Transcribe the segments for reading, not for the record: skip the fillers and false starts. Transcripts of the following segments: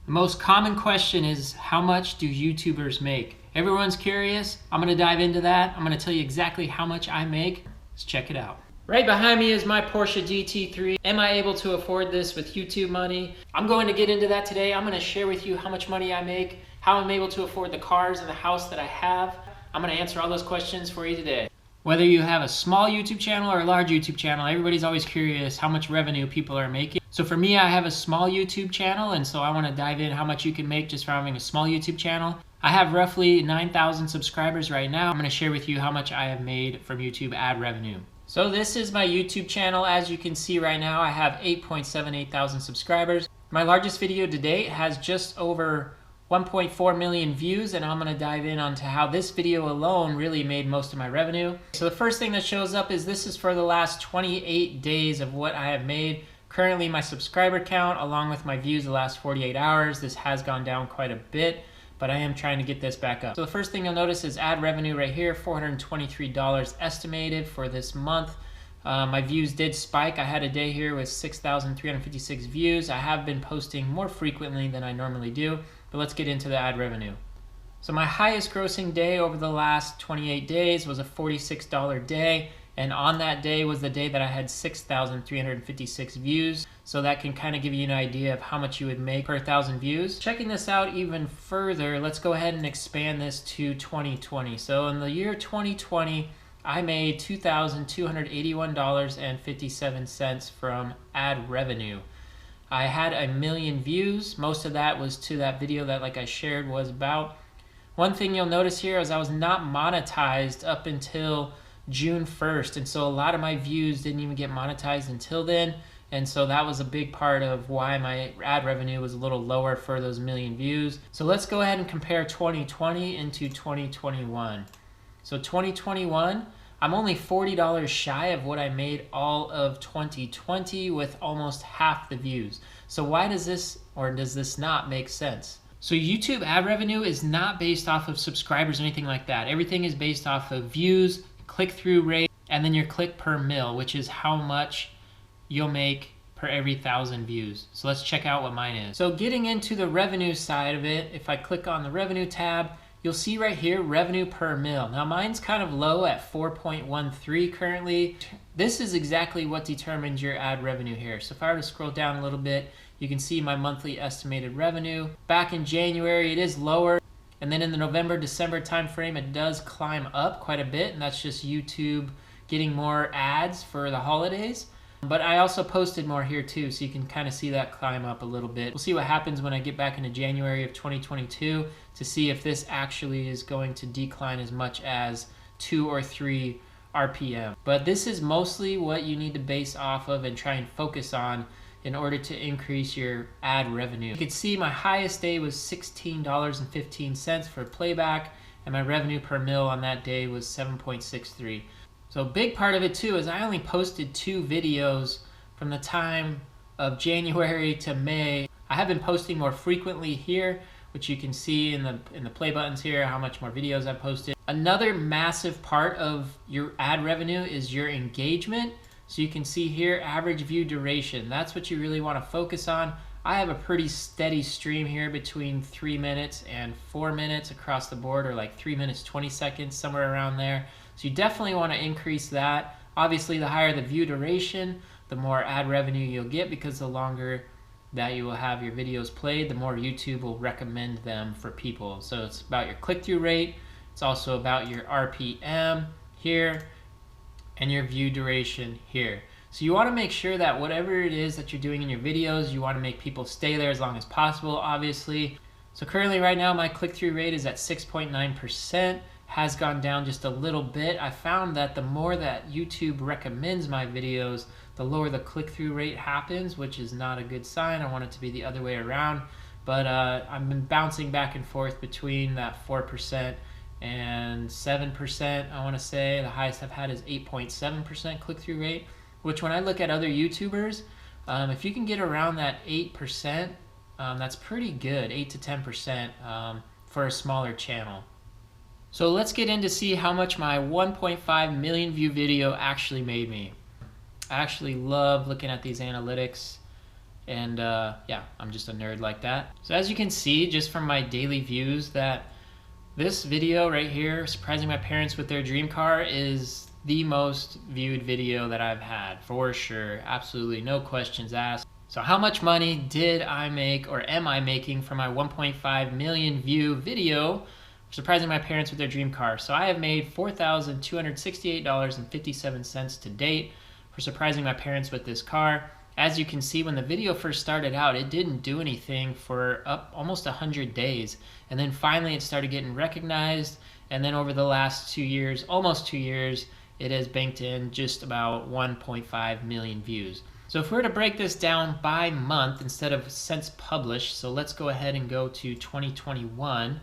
The most common question is, how much do YouTubers make? Everyone's curious. I'm going to dive into that. I'm going to tell you exactly how much I make. Let's check it out. Right behind me is my Porsche GT3. Am I able to afford this with YouTube money? I'm going to get into that today. I'm going to share with you how much money I make, how I'm able to afford the cars and the house that I have. I'm going to answer all those questions for you today. Whether you have a small YouTube channel or a large YouTube channel, everybody's always curious how much revenue people are making. So for me, I have a small YouTube channel, and so I want to dive in how much you can make just from having a small YouTube channel. I have roughly 9,000 subscribers right now. I'm going to share with you how much I have made from YouTube ad revenue. So this is my YouTube channel. As you can see right now, I have 8.78 thousand subscribers. My largest video to date has just over 1.4 million views, and I'm going to dive in onto how this video alone really made most of my revenue. So the first thing that shows up is this is for the last 28 days of what I have made. Currently my subscriber count along with my views the last 48 hours, this has gone down quite a bit, but I am trying to get this back up. So the first thing you'll notice is ad revenue right here, $423 estimated for this month. My views did spike. I had a day here with 6,356 views. I have been posting more frequently than I normally do, but let's get into the ad revenue. So my highest grossing day over the last 28 days was a $46 day, and on that day was the day that I had 6,356 views. So that can kind of give you an idea of how much you would make per 1,000 views. Checking this out even further, let's go ahead and expand this to 2020. So in the year 2020, I made $2,281.57 from ad revenue. I had 1 million views. Most of that was to that video that, like I shared, was about. One thing you'll notice here is I was not monetized up until June 1st, and so a lot of my views didn't even get monetized until then, and so that was a big part of why my ad revenue was a little lower for those 1 million views. So let's go ahead and compare 2020 into 2021. So 2021, I'm only $40 shy of what I made all of 2020 with almost half the views. So why does this, or does this not make sense? So YouTube ad revenue is not based off of subscribers or anything like that. Everything is based off of views, click-through rate, and then your click per mil, which is how much you'll make per every 1,000 views. So let's check out what mine is. So getting into the revenue side of it, if I click on the revenue tab, you'll see right here, revenue per mil. Now mine's kind of low at 4.13 currently. This is exactly what determines your ad revenue here. So if I were to scroll down a little bit, you can see my monthly estimated revenue. Back in January, it is lower. And then in the November, December timeframe, it does climb up quite a bit. And that's just YouTube getting more ads for the holidays. But I also posted more here too, so you can kind of see that climb up a little bit. We'll see what happens when I get back into January of 2022 to see if this actually is going to decline as much as 2 or 3 RPM. But this is mostly what you need to base off of and try and focus on in order to increase your ad revenue. You can see my highest day was $16.15 for playback, and my revenue per mil on that day was 7.63. So a big part of it too is I only posted 2 videos from the time of January to May. I have been posting more frequently here, which you can see in the play buttons here, how much more videos I've posted. Another massive part of your ad revenue is your engagement. So you can see here, average view duration. That's what you really want to focus on. I have a pretty steady stream here between 3 minutes and 4 minutes across the board, or like 3 minutes, 20 seconds, somewhere around there. So you definitely want to increase that. Obviously, the higher the view duration, the more ad revenue you'll get, because the longer that you will have your videos played, the more YouTube will recommend them for people. So it's about your click-through rate. It's also about your RPM here and your view duration here. So you want to make sure that whatever it is that you're doing in your videos, you want to make people stay there as long as possible, obviously. So currently right now my click-through rate is at 6.9%, has gone down just a little bit. I found that the more that YouTube recommends my videos, the lower the click-through rate happens, which is not a good sign. I want it to be the other way around. But I've been bouncing back and forth between that 4% and 7%, I want to say. The highest I've had is 8.7% click-through rate, which when I look at other YouTubers, if you can get around that 8%, that's pretty good, 8 to 10% for a smaller channel. So let's get in to see how much my 1.5 million view video actually made me. I actually love looking at these analytics. And yeah, I'm just a nerd like that. So as you can see just from my daily views, that this video right here, surprising my parents with their dream car, is the most viewed video that I've had, for sure. Absolutely no questions asked. So how much money did I make, or am I making, for my 1.5 million view video surprising my parents with their dream car? So I have made $4,268.57 to date for surprising my parents with this car. As you can see, when the video first started out, it didn't do anything for almost 100 days. And then finally it started getting recognized. And then over the last 2 years, almost 2 years, it has banked in just about 1.5 million views. So if we were to break this down by month instead of since published, so let's go ahead and go to 2021.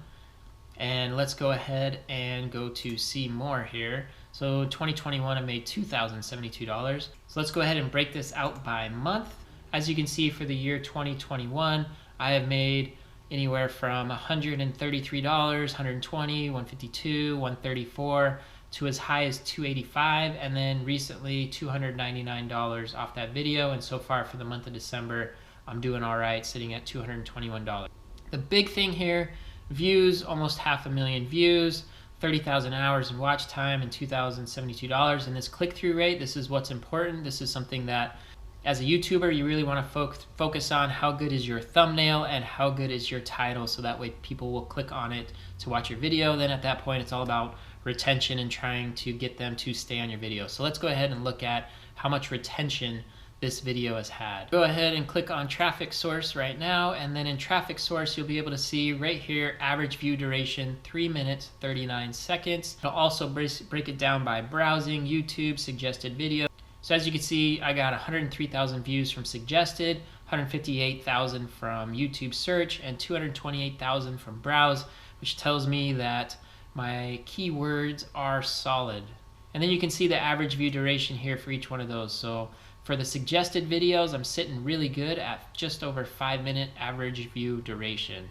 And let's go ahead and go to see more here. So 2021, I made $2,072. So let's go ahead and break this out by month. As you can see, for the year 2021, I have made anywhere from $133, $120, $152, $134, to as high as $285, and then recently $299 off that video. And so far for the month of December, I'm doing all right, sitting at $221. The big thing here, views, almost 500,000 views, 30,000 hours in watch time, and $2,072. And this click-through rate, this is what's important. This is something that as a YouTuber you really want to focus on. How good is your thumbnail and how good is your title, so that way people will click on it to watch your video. Then at that point it's all about retention and trying to get them to stay on your video. So let's go ahead and look at how much retention this video has had. Go ahead and click on traffic source right now, and then in traffic source you'll be able to see right here average view duration 3 minutes 39 seconds. It'll also break it down by browsing, YouTube, suggested video. So as you can see, I got 103,000 views from suggested, 158,000 from YouTube search, and 228,000 from browse, which tells me that my keywords are solid. And then you can see the average view duration here for each one of those. So for the suggested videos, I'm sitting really good at just over 5 minute average view duration.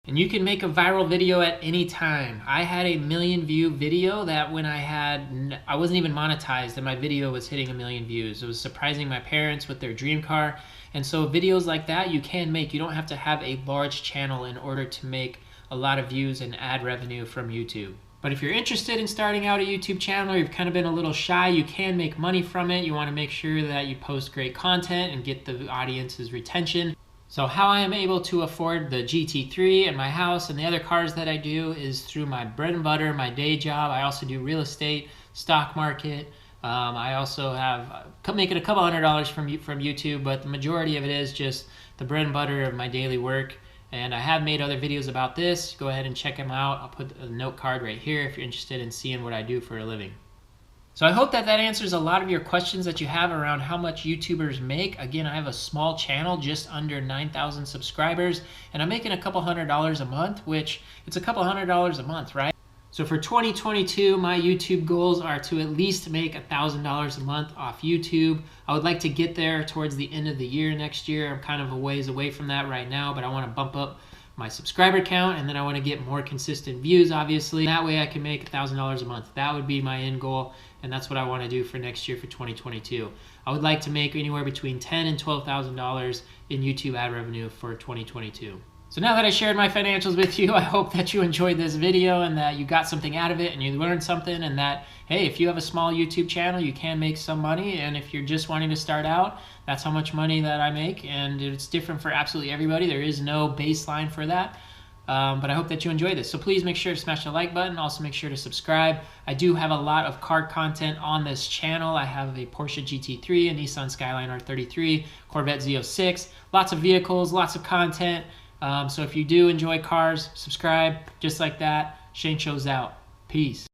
And you can make a viral video at any time. I had a 1 million view video that when I wasn't even monetized, and my video was hitting 1 million views. It was surprising my parents with their dream car. And so videos like that you can make. You don't have to have a large channel in order to make a lot of views and ad revenue from YouTube. But if you're interested in starting out a YouTube channel, or you've kind of been a little shy, you can make money from it. You want to make sure that you post great content and get the audience's retention. So how I am able to afford the GT3 and my house and the other cars that I do is through my bread and butter, my day job. I also do real estate, stock market. I also have making a couple $100 from YouTube, but the majority of it is just the bread and butter of my daily work. And I have made other videos about this. Go ahead and check them out. I'll put a note card right here if you're interested in seeing what I do for a living. So I hope that answers a lot of your questions that you have around how much YouTubers make. Again, I have a small channel, just under 9,000 subscribers, and I'm making a couple $100 a month, which it's a couple $100 a month, right? So for 2022, my YouTube goals are to at least make $1,000 a month off YouTube. I would like to get there towards the end of the year next year. I'm kind of a ways away from that right now, but I want to bump up my subscriber count, and then I want to get more consistent views, obviously. That way I can make $1,000 a month. That would be my end goal, and that's what I want to do for next year, for 2022. I would like to make anywhere between $10,000 and $12,000 in YouTube ad revenue for 2022. So now that I shared my financials with you, I hope that you enjoyed this video and that you got something out of it and you learned something, and that, hey, if you have a small YouTube channel, you can make some money. And if you're just wanting to start out, that's how much money that I make. And it's different for absolutely everybody. There is no baseline for that. But I hope that you enjoyed this. So please make sure to smash the like button. Also make sure to subscribe. I do have a lot of car content on this channel. I have a Porsche GT3, a Nissan Skyline R33, Corvette Z06, lots of vehicles, lots of content. So if you do enjoy cars, subscribe. Just like that. Shane Shows out. Peace.